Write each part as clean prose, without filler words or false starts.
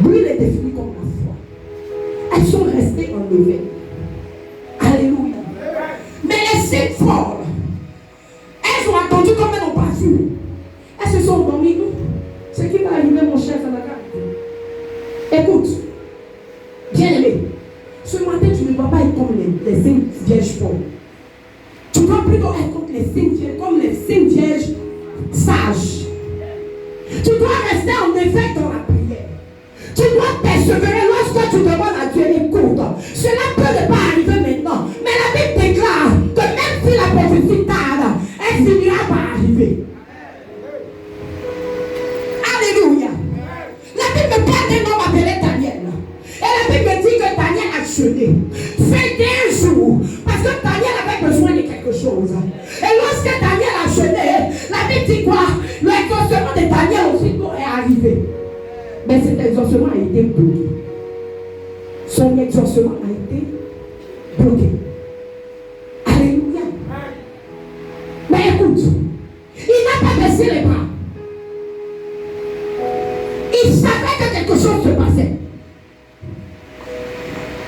L'huile est définie comme la foi. Elles sont restées enlevées. Alléluia. Mais les 5 folles, elles ont attendu comme elles n'ont pas vu. Elles se sont endormies. Ce qui va arriver, mon cher, ça n'a qu'à arriver. Écoute, bien-aimé, ce matin, tu ne dois pas être comme les 5 vierges folles. Tu dois plutôt être comme les 5 vierges sages. Tu dois rester en éveil dans la prière. Tu dois persévérer lorsque tu demandes à Dieu, écoute. Cela peut ne pas arriver maintenant. Mais la Bible déclare que même si la prophétie tarde, elle finira par arriver. Alléluia. La Bible parle d'un homme appelé Daniel. Et la Bible dit que Daniel a jeûné. Fait un jour. Parce que Daniel avait besoin de quelque chose. Et lorsque Daniel a jeûné, la Bible dit quoi? L'exaucement de Daniel aussitôt est arrivé. Mais cet exaucement a été bloqué. Son exaucement a été bloqué. Alléluia. Mais écoute, il n'a pas baissé les bras. Il savait que quelque chose se passait.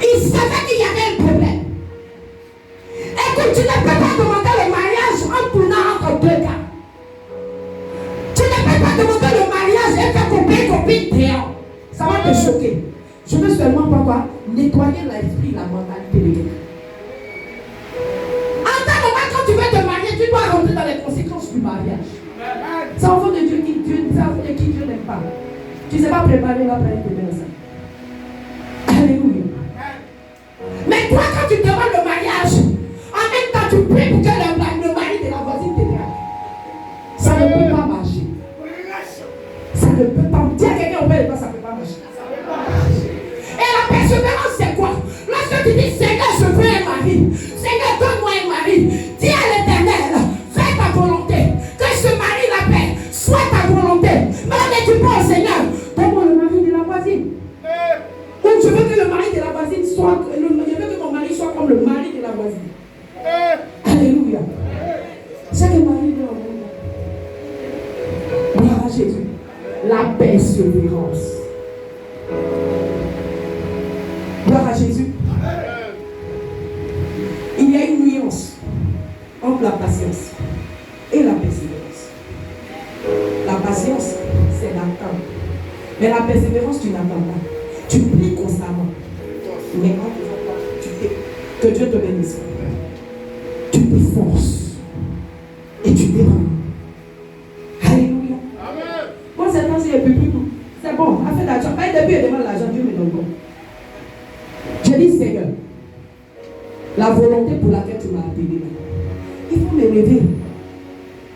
Il savait qu'il y avait un problème. Écoute, tu ne peux pas demander le mariage en tournant entre 2 gars. Tu ne peux pas demander le mariage et faire copine dehors. Ça va te choquer. Je veux seulement pourquoi nettoyer l'esprit, la mentalité de quelqu'un. En tant que moment, quand tu veux te marier, tu dois rentrer dans les conséquences du mariage. C'est enfant de Dieu qui Dieu n'aime pas. Tu ne sais pas préparer la planète de personne. Alléluia. Mais toi, quand tu demandes le mariage, en même temps, tu pries pour que le mari de la voisine te drague. Ça ne peut pas marcher. Ça ne peut pas. Dis à quelqu'un, ça ne peut pas marcher. Et la persévérance, c'est quoi? Lorsque tu dis, Seigneur, je veux un mari. Seigneur, donne-moi un mari. Dis à l'Éternel, fais ta volonté. Que ce mari la paix soit ta volonté. Mais ne dis pas au Seigneur, donne-moi le mari de la voisine. Ou je veux que le mari de la voisine soit, je veux que mon mari soit comme le mari de la voisine. Alléluia. Chaque mari de la voisine. Gloire à Jésus. La persévérance. Gloire à Jésus. Il y a une nuance entre la patience et la persévérance. La patience, c'est d'attendre. Mais la persévérance, tu n'attends pas. Tu pries constamment. Mais quand tu fais, que Dieu te bénisse. Tu te forces. Et tu déranges. Alléluia. Moi, c'est quand c'est un peu plus. C'est bon, a fait l'argent. Pas depuis, il demande l'argent, Dieu me donne bon. Je dis, Seigneur, la volonté pour laquelle tu m'as appelé, il faut me lever.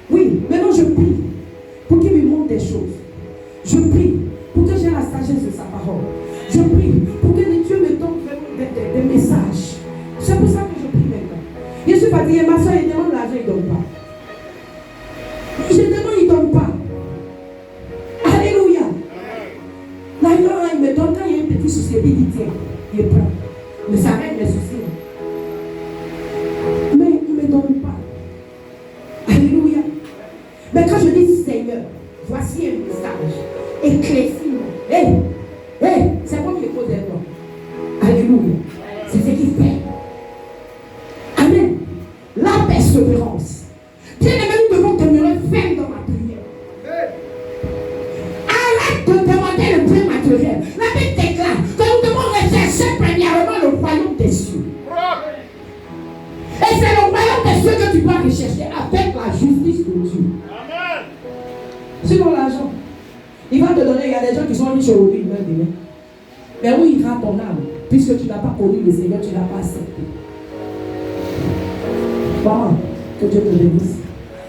Oui, maintenant je prie pour qu'il me montre des choses. Je prie pour que j'ai la sagesse de sa parole. Je prie pour que Dieu me donne des messages. C'est pour ça que je prie maintenant. Je suis fatiguée, ma soeur, il demande l'argent, il ne donne pas. Je demande, il ne donne pas. Alléluia. Là, il me donne quand il y a un petit souci, il dit tiens, il prend. Mais ça règle les soucis. Mais il ne me donne pas. Alléluia. Mais quand je dis Seigneur, voici un message, éclaircis-moi. C'est moi qui le pose un nom. Alléluia. C'est ce qu'il fait. Amen. La persévérance. Bien aimé, nous devons demeurer fermes dans la prière. Arrête de demander le bien matériel. La Bible déclare que nous devons rechercher premièrement le royaume des cieux. Et c'est le royaume des cieux que tu dois rechercher avec la justice de Dieu. Amen. Sinon l'argent, il va te donner, il y a des gens qui sont riches aujourd'hui, ils veulent donner. Mais où ira ton âme? Puisque tu n'as pas connu le Seigneur, tu n'as pas accepté. Maman, que Dieu te bénisse.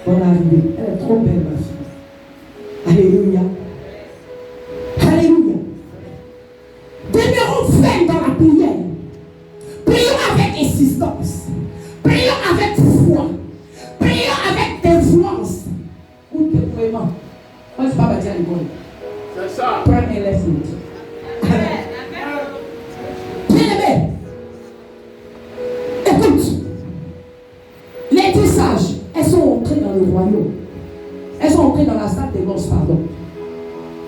Bonne arrivée. Elle est trop belle, ma fille. Alléluia. Alléluia. Demeurons fermes dans la prière. Prions avec insistance. Prions avec foi. Prions avec dévouance. Ou déploiement. Moi, je ne suis pas bâti à l'école. C'est ça. Prends un lèvre. Amen. Bien-aimé, écoute, les 10 sages, elles sont entrées dans le royaume. Elles sont entrées dans la salle des noces, pardon.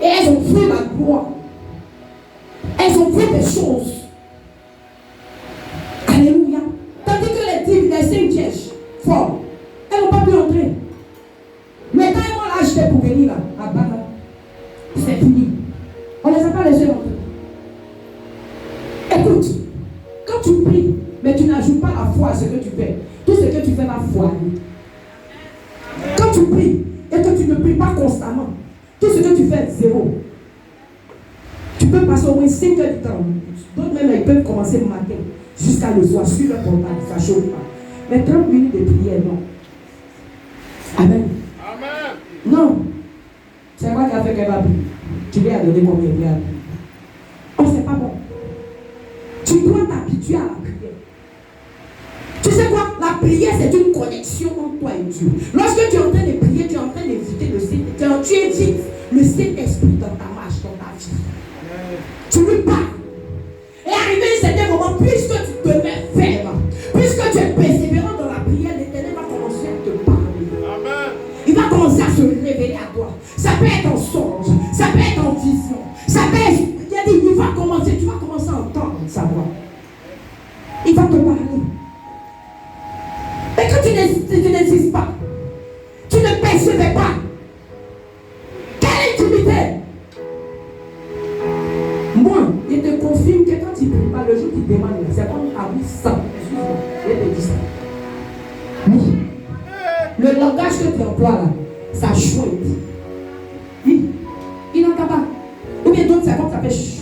Et elles ont vu la gloire. elles ont vu des choses. Alléluia. Tandis que les cinq pièges forts, elles n'ont pas pu entrer. Mais quand elles vont l'acheter pour venir là, à Bana, c'est fini. On ne les a pas laissés entrer. Écoute, quand tu pries, mais tu n'ajoutes pas la foi à ce que tu fais, tout ce que tu fais va foirer. Quand tu pries et que tu ne pries pas constamment, tout ce que tu fais, zéro. Tu peux passer au moins 5 heures de temps. D'autres même, ils peuvent commencer le matin jusqu'à le soir sur le portable, ça ne chauffe pas. Mais 30 minutes de prière, non. Amen. Amen. Non. C'est quoi qui a fait qu'elle va prier? Tu lui as donné combien de prières? Oh, c'est pas bon. Tu dois t'habituer à la prière. Tu sais quoi? La prière, c'est une connexion entre toi et Dieu. Lorsque tu es en train de prier, tu es en train d'éviter le Saint-Esprit. Tu évites le Saint-Esprit dans ta marche, dans ta vie. Tu lui parles. Et arrivé à un certain moment, puisque tu demeures ferme, puisque tu es persévérant dans la prière, l'Éternel va commencer à te parler. Amen. Il va commencer à se révéler à toi. Ça peut être en songe, ça peut être en vision, ça peut être. Il va commencer, tu vas commencer à entendre sa voix. Il va te parler. Mais quand tu n'existes pas, tu ne percevais pas. Quelle intimité! Moi, il te confirme que quand il ne prie pas, le jour qu'il demande, c'est comme à 800. Excuse-moi, je te dis ça. Oui. Le langage que tu emploies là, ça chouette. Oui. Il n'entend pas. Ou bien d'autres, c'est comme ça fait chut.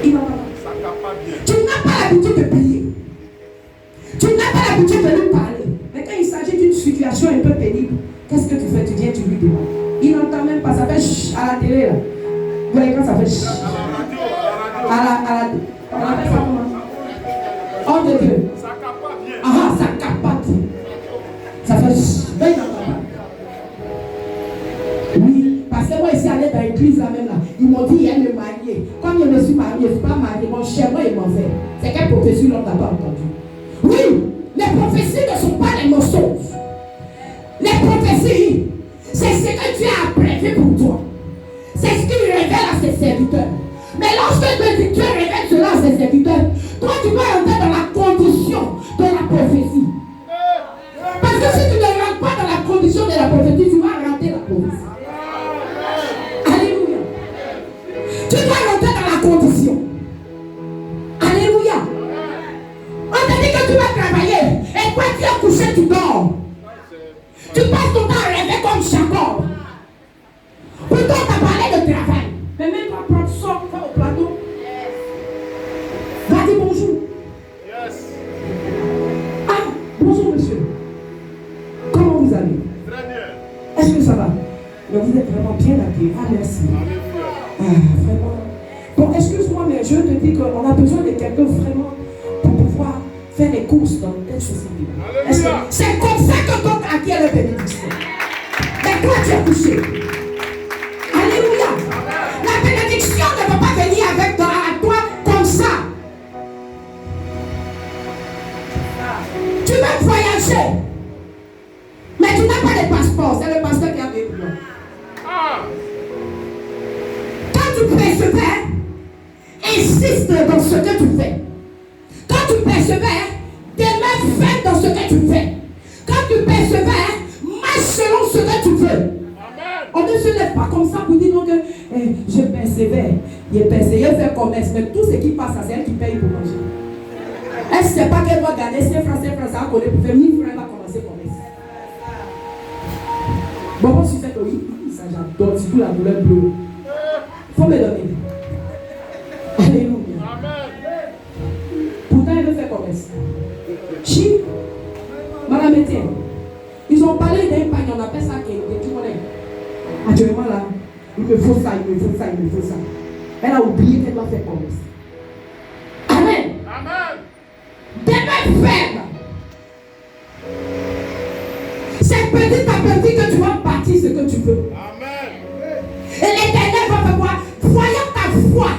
Il n'entend pas. Ça capte pas bien. Tu n'as pas l'habitude de prier. Tu n'as pas l'habitude de lui parler. Mais quand il s'agit d'une situation un peu pénible, qu'est-ce que tu fais? Tu viens, tu lui demandes. Il n'entend même pas, ça fait chut à la télé là. Vous voyez quand ça fait chut. À la on appelle ça comment? Hors de Dieu. Ça capte pas bien. Ah, ça capte pas bien. Ça fait chut. Mais il n'entend pas. Oui, parce que moi ici allé dans l'église là même là, ils m'ont dit il y a me marier. Comme je me suis marié, je ne suis pas marié, mon cher moi il m'en fait. C'est quelle prophétie l'on n'a pas entendu? Oui, les prophéties ne sont pas des mensonges. Les prophéties, c'est ce que Dieu a prévu pour toi. C'est ce qu'il révèle à ses serviteurs. Mais lorsque Dieu révèle cela à ses serviteurs, toi tu dois entrer dans la condition de la prophétie. Parce que si tu ne rentres pas dans la condition de la prophétie, tu vas rater la prophétie. Alléluia. Tu dois rentrer dans la condition. Alléluia. On t'a dit que tu vas travailler. Et quand tu es couché, tu dors. Tu passes ton temps à rêver comme Jacob. Pourtant, on t'a parlé de travail. Mais même toi, prends sort, va au plateau. Va dire bonjour. Ah, bonjour monsieur. Comment vous allez? Très bien. Est-ce que ça va? Mais vous êtes vraiment bien habillé. Ah, merci. Ah, vraiment. Bon, excuse-moi, mais je te dis qu'on a besoin de quelqu'un vraiment pour pouvoir faire les courses dans telle société. C'est comme ça que ton acquiert la bénédiction. Mais toi, tu es couché. Alléluia. La bénédiction ne peut pas venir avec toi, à toi comme ça. Tu veux voyager, mais tu n'as pas de passeport. C'est le pasteur qui a payé pour toi. Quand tu persévères, insiste dans ce que tu fais. Quand tu persévères, demeure ferme dans ce que tu fais. Quand tu persévères, marche selon ce que tu veux. Amen. On ne se lève pas comme ça pour dire non que je persévère. Il est persévère, faire commerce. Mais tout ce qui passe, c'est elle qui paye pour manger. Elle ne sait pas qu'elle doit gagner 5 francs, ça va coller pour faire 1000 francs, elle va commencer commerce. Bon, si c'est que oui, ça j'adore, surtout la couleur bleue. Il faut me donner. Alléluia. Pourtant, elle veut faire commerce. Chi, madame Etienne, ils ont parlé d'un pagne, on appelle ça que tu connais. Actuellement là, il me faut ça, il me faut ça, il me faut ça. Elle a oublié qu'elle doit faire commerce. Amen. Amen. Demeure ferme. C'est petit à petit que tu vas bâtir ce que tu veux. Amen. Et l'Éternel va te voir, voyant ta foi.